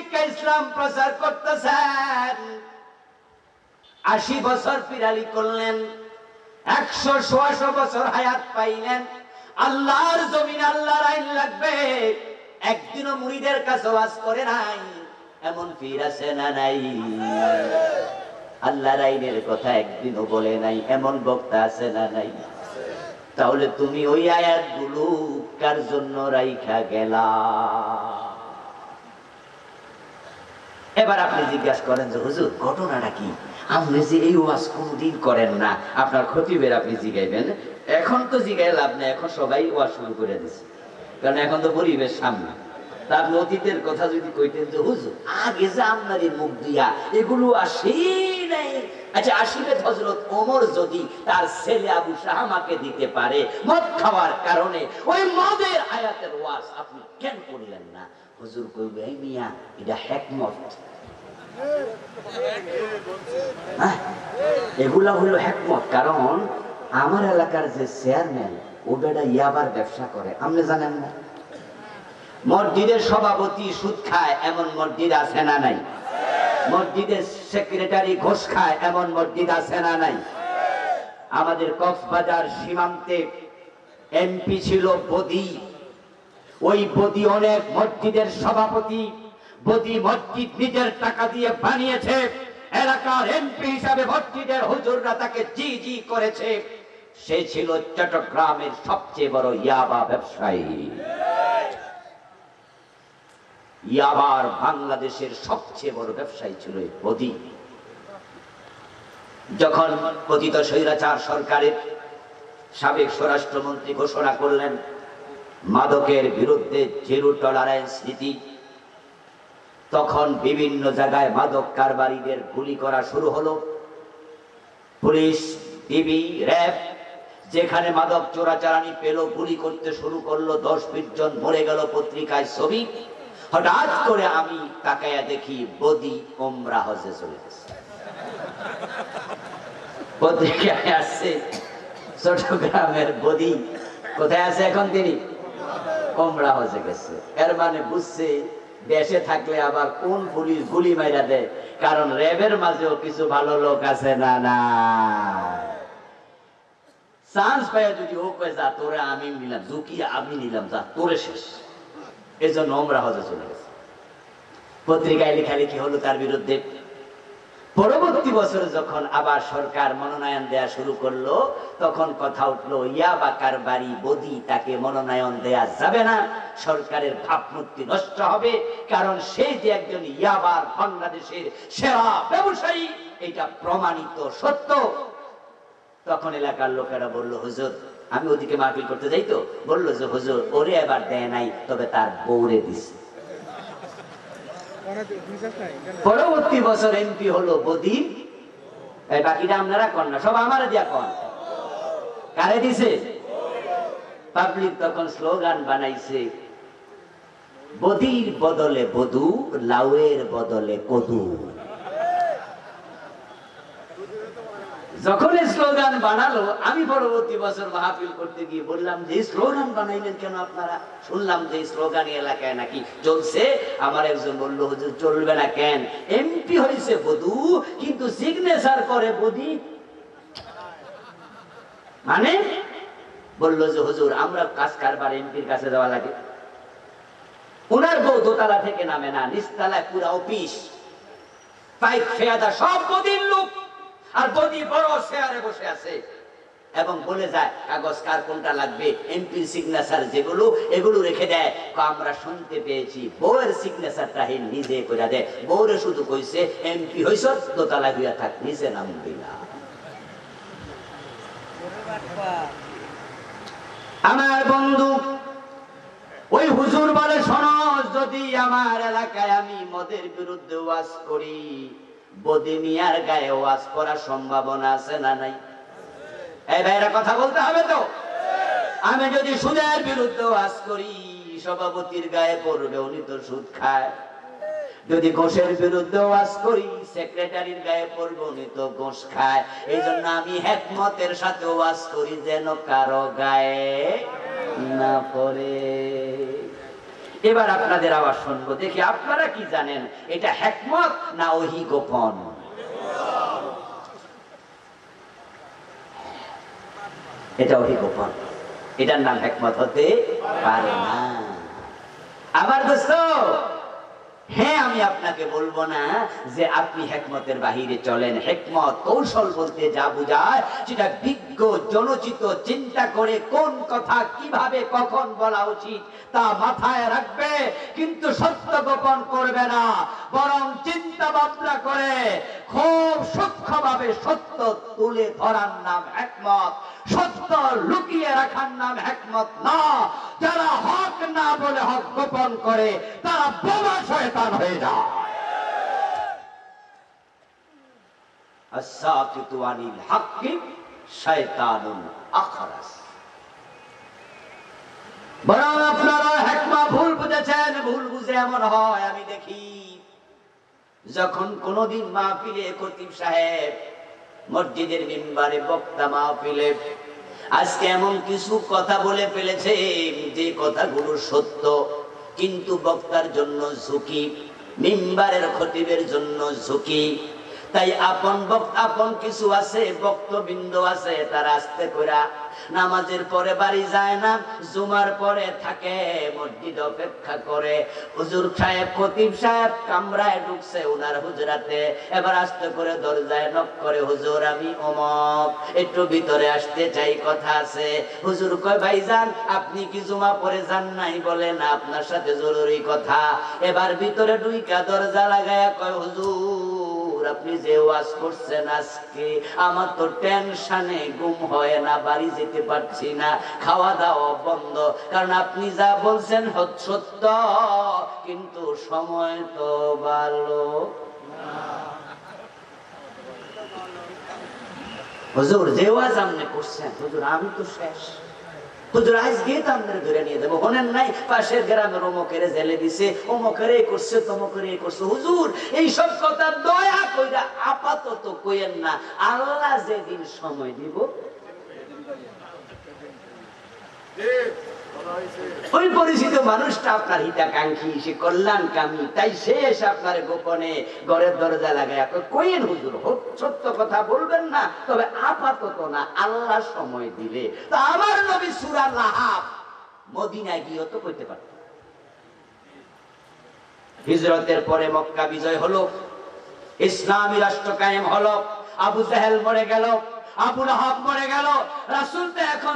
শিক্ষা ইসলাম প্রচার করতেছেন, 80 বছর পিরালি করলেন, 100-100 বছর হায়াত পাইলেন। আল্লাহর জমিন আল্লাহর আইন লাগবে, একদিনও মুরিদের কাছে ওয়াজ করে নাই এমন পীর আছে না নাই? আল্লাহর আইনের কথা একদিনও বলে নাই এমন বক্তা আছে না নাই? তাহলে তুমি ওই আয়াতগুলো কার জন্য রাইখা গেলা? এবার আপনি জিজ্ঞাসা করেন যে হুজুর ঘটনাটা কি? আপনি যে এই ওয়াজ কোনদিন করেন না, আপনার খতিবের আপনি জিগাইবেন। এখন তো জিগাই লাভ নেই, এখন সবাই ওয়াজ শুরু করে দিচ্ছে, কারণ এখন তো পরিবেশ সামনে। তা আপনি অতীতের কথা যদি কইতেন যে হুজুর আগে যে আপনার মুখ দিয়া এগুলো আসি নাই, আচ্ছা আসিবে হযরত ওমর যদি তার ছেলে আবু শাহামাকে দিতে পারে মদ খাওয়ার কারণে, ওই মদের আয়াতের ওয়াজ আপনি কেন করলেন না? হুজুর কইবে এই মিয়া এটা হিকমত, এগুলা হলো হিকমত। কারণ আমার এলাকার যে চেয়ারম্যান ও বেটা ইয়াবার ব্যবসা করে, আপনি জানেন না? মসজিদের সভাপতি সুদ খায় এমন মসজিদ আছে না নাই? মসজিদের সেক্রেটারি ঘোষ খায় এমন মসজিদ আছে না নাই? আমাদের কক্সবাজার সীমান্তে এমপি ছিল বদি, ওই বদি অনেক মসজিদের সভাপতি, বদি মসজিদ নিজের টাকা দিয়ে বানিয়েছে, এলাকার এমপি হিসাবে মসজিদের হুজুররা তাকে জি জি করেছে। সে ছিল চট্টগ্রামের সবচেয়ে বড় ইয়াবা ব্যবসায়ী। ইয়াবার বাংলাদেশের সবচেয়ে বড় ব্যবসায়ী ছিল বদি। যখন পতিত স্বৈরাচার সরকারের সাবেক স্বরাষ্ট্রমন্ত্রী ঘোষণা করলেন মাদকের বিরুদ্ধে জিরো টলারেন্স নীতি, তখন বিভিন্ন জায়গায় মাদক কারবারিদের গুলি করা শুরু হলো। পুলিশ, ডিবি, র্যাব যেখানে মাদক চোরাচালানি পেল গুলি করতে শুরু করলো। 10-20 জন মরে গেল, পত্রিকায় ছবি। হঠাৎ করে আমি তাকায়া দেখি বদি ওমরা হজে চলে গেছে। পত্রিকায় আসছে চট্টগ্রামের বদি কোথায় আছে এখন? তিনি ওমরা হজে গেছে। এর মানে বুঝছে দেশে থাকলে আবার কোন পুলিশ গুলি মাইরা দেয়, কারণ র্যাবের মাঝেও কিছু ভালো লোক আছে না না? চান্স পাইয়া যদি ও কয়ে যা তোরে আমি নিলাম, ঝুঁকি আমি নিলাম, যা তোরে শেষ, এই জন্য ওমরা হজে চলে গেছে। পত্রিকায় লেখালেখি হলো তার বিরুদ্ধে। পরবর্তী বছর যখন আবার সরকার মনোনয়ন দেয়া শুরু করলো, তখন কথা উঠলো ইয়াবা কারবারি বদি, তাকে মনোনয়ন দেয়া যাবে না, সরকারের ভাবমূর্তি নষ্ট হবে, কারণ সে যে একজন ইয়াবার বাংলাদেশের সেরা ব্যবসায়ী, এটা প্রমাণিত সত্য। তখন এলাকার লোকেরা বলল হুজুর, আমি ওদিকে মাহফিল করতে যাই তো, বললো যে হুজুর ওরে এবার দেয় নাই, তবে তার বউরে দিছে। পরবর্তী বছর এমপি হলো বদি। বাকিটা আপনারা কন না, সব আমার দিয়া কন, কারে দিছে? পাবলিক তখন স্লোগান বানাইছে বদির বদলে বধু, লাউয়ের বদলে কদু। যখন স্লোগান বানালো, আমি পরবর্তী বছর মাহফিল করতে গিয়ে বললাম যে স্লোগান বানাইলেন কেন আপনারা? শুনলাম যে স্লোগান এলাকায় নাকি চলছে। আমার একজন বললো হুজুর চলবে না কেন? এমপি হয়েছে বধু, কিন্তু সিগনেচার করে বদি। মানে বললো যে হুজুর আমরা কাজ কারবার এমপির কাছে যাওয়া লাগে, ওনার বউ দোতলা থেকে নামে না, নিচতলায় পুরা অফিস, পাইপ ফেয়াদা সব বদির লোক, আর বদি বড় চেয়ারে বসে আছে এবং বলে যায় কাগজ কার কোনটা লাগবে, এমপির সিগনেচার যেগুলো এগুলো রেখে দেয়। আমরা শুনতে পেয়েছি বউয়ের সিগনেচারটা হে নিজে করে দেয়। বউরে শুধু কইছে এমপি হইছ দোতলা হইয়া থাক, নিচে নামবি না। আমার বন্ধু ওই হুজুর বলে শোনো, যদি আমার এলাকায় আমি মদের বিরুদ্ধে ওয়াজ করি, বদি মিয়ার গায়ে ওয়াজ করার সম্ভাবনা আছে না নাই? এই ভাইরা কথা বলতে হবে তো। আমি যদি সুদের বিরুদ্ধে ওয়াজ করি, সভাপতির গায়ে পড়বে, উনি তো সুদ খায়। যদি ঘোষের বিরুদ্ধে ওয়াজ করি, সেক্রেটারির গায়ে পড়বে, উনি তো ঘোষ খায়। এই জন্য আমি হিকমতের সাথে ওয়াজ করি যেন কারো গায়ে না পড়ে। এবার আপনাদের আওয়াজ শুনবো, দেখি আপনারা কি জানেন, এটা হিকমত না ওহি গোপন? এটা ওহি গোপন, এটার নাম হিকমত হতে পারে না। আমার দোস্ত, হ্যাঁ আমি আপনাকে বলবো না যে আপনি হিকমতের বাহিরে চলেন। হিকমত কৌশল বলতে যা বোঝায়, সেটা বিজ্ঞ জনচিত চিন্তা করে কোন কথা কিভাবে কখন বলা উচিত তা মাথায় রাখবে, কিন্তু সত্য গোপন করবে না, বরং চিন্তা ভাবনা করে খুব সূক্ষ্মভাবে সত্য তুলে ধরার নাম হিকমত। সত্য লুকিয়ে রাখার নাম হিকমত না। যারা হক না বলে হক গোপন করে তারা বোমা শয়তান হয়ে যায়। আস-সাকিতু আনিল হাক্কি শায়তানুন আখরাস। বরং আপনারা হিকমত ভুল বুঝেছেন। ভুল বুঝে এমন হয়, আমি দেখি যখন কোনদিন মাহফিলে খতিব সাহেব মসজিদের মিম্বারে বক্তা মাহফিলে আজকে এমন কিছু কথা বলে ফেলেছে যে কথাগুলো সত্য, কিন্তু বক্তার জন্য ঝুঁকি, মিম্বারের খতিবের জন্য ঝুঁকি। তাই আপন কিছু আছে, বক্তবৃন্দ আছে, তারা আস্তে করে নামাজের পরে বাড়ি যায় না, জুমার পরে থাকে মসজিদ অপেক্ষা করে। হুজুর সাহেব খতিব সাহেব কামরায় ঢুকছে উনার হুজরাতে, এবার আস্তে করে দরজায় নক করে, হুজুর আমি অমক, একটু ভিতরে আসতে চাই, কথা আছে। হুজুর কয় ভাইজান আপনি কি জুমা পরে যান নাই? বলে না, আপনার সাথে জরুরি কথা। এবার ভিতরে ঢুইকা দরজা লাগায়া কয়, হুজুর আপনি যে ওয়াজ করছেন আজকে আমার তো টেনশনে ঘুম হয় না, বাড়ি যেতে পারছি না, খাওয়া দাওয়া বন্ধ, কারণ আপনি যা বলছেন সত্য, কিন্তু সময় তো ভালো না। হুজুর যে ওয়াজ আপনি করছেন, হুজুর আমি তো শেষ, হুজুর আজকে তো আপনারা ধরে নিয়ে দেবো, হনেন নাই পাশের গ্রামের অমুকের জেলে দিছে, অমুকের করছে, তমুকের করছে। হুজুর এইসব কথা দয়া কইরা আপাতত কইেন না, আল্লাহ যেদিন সময় দিব ওই পরিচিত মানুষটা আপনার হিতাকাঙ্ক্ষী, সে কল্যাণকামী, তাই শেষ আপনার গোপনে ঘরের দরজা লাগায় কইেন, হুজুর সত্য কথা বলবেন না, তবে আপাতত না, আল্লাহ সময় দিলে। তো আমার নবী সূরা লাহাব মদিনায় গিয়ে তো কইতে পারত। হিজরতের পরে মক্কা বিজয় হলো, ইসলামী রাষ্ট্র কায়েম হলো, আবু জাহেল মরে গেল, আবু লাহাব মরে গেল, রাসূল তো এখন